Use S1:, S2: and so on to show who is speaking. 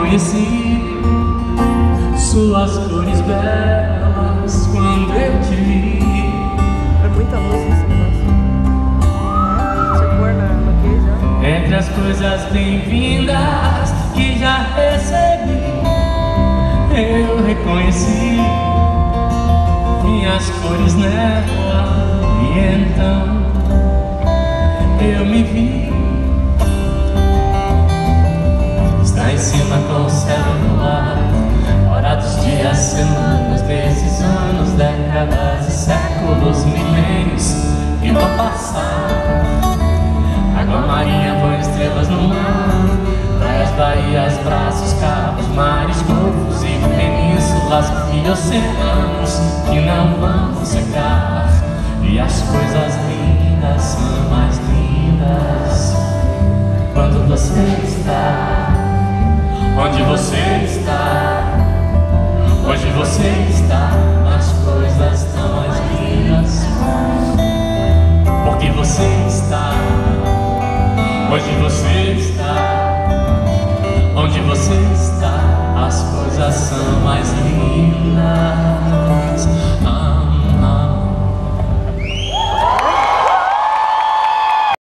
S1: reconheci suas cores belas quando eu te vi.
S2: É muita luz esse negócio. Deixa eu pôr na maquiagem já.
S1: Entre as coisas bem-vindas que já recebi, eu reconheci minhas cores nela. E então eu me vi. Está em cima com o céu no ar, hora dos dias, semanas, meses, anos, décadas e séculos, milênios que vão passar. Água marinha põe estrelas no mar, praias, baías, braços, cabos, mares, golfos e penínsulas e oceanos que não vão secar. E as coisas lindas são mais lindas quando você está onde você está. Hoje você está, as coisas estão mais lindas porque você está. Hoje você está onde você está, as coisas são mais lindas.